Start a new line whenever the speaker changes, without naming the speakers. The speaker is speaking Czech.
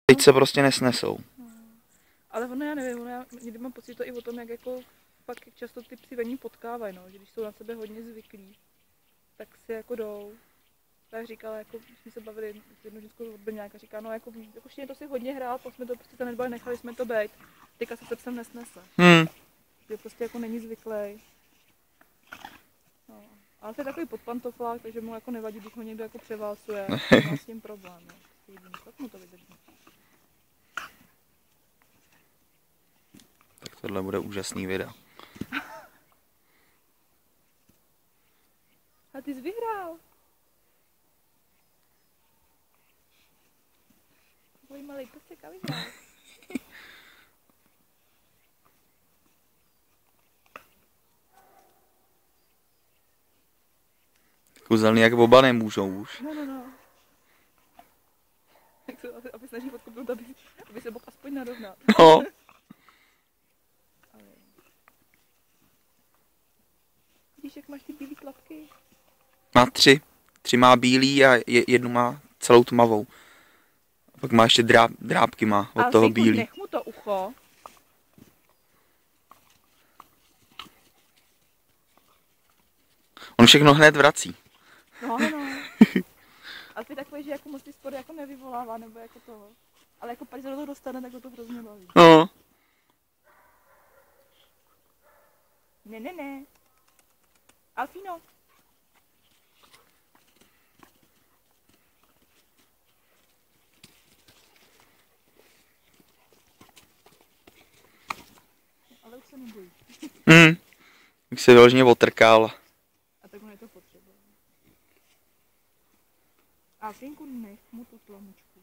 Teď se prostě nesnesou.
No. Ale ono, já nevím, já někdy mám pocit to i o tom, jak jako pak často ty psi vení potkávají, no, že když jsou na sebe hodně zvyklí, tak si jako jdou. Tak říkala, jako jsme se bavili s jednou ženskou odbrňáka, říká, no jako to si hodně hrál, pak jsme to prostě zanedbali, nechali jsme to být. Teďka se psem nesnese. Že prostě jako není zvyklý. No. Ale to je takový podpantoflák, takže mu jako nevadí, když ho někdo jako převálcuje. Má s tím problém, no. Tak mu to vydrží.
Tak tohle bude úžasný video.
A ty jsi vyhrál. Tvoj malý psek a vyhrál.
Kouzelný jak oba nemůžou už.
No. Tak se aby snaží podkopnout, aby se mohl aspoň narovnat.
No.
Vidíš, jak máš ty bílý tlapky?
Má 3. 3 má bílý a jednu má celou tmavou. A pak má ještě drápky má od toho bílý.
Nech mu to ucho.
On všechno hned vrací.
No. A ty takový, že jako moc ty spory jako nevyvolává, nebo jako toho. Ale jako pak se do toho dostane, tak ho to hrozně baví.
No.
Ne. Alfino. Ale už se nebojí.
Už se vyloženě otrkal.
A tak on je to potřeba. Alfinku, nech mu tu tlamučku.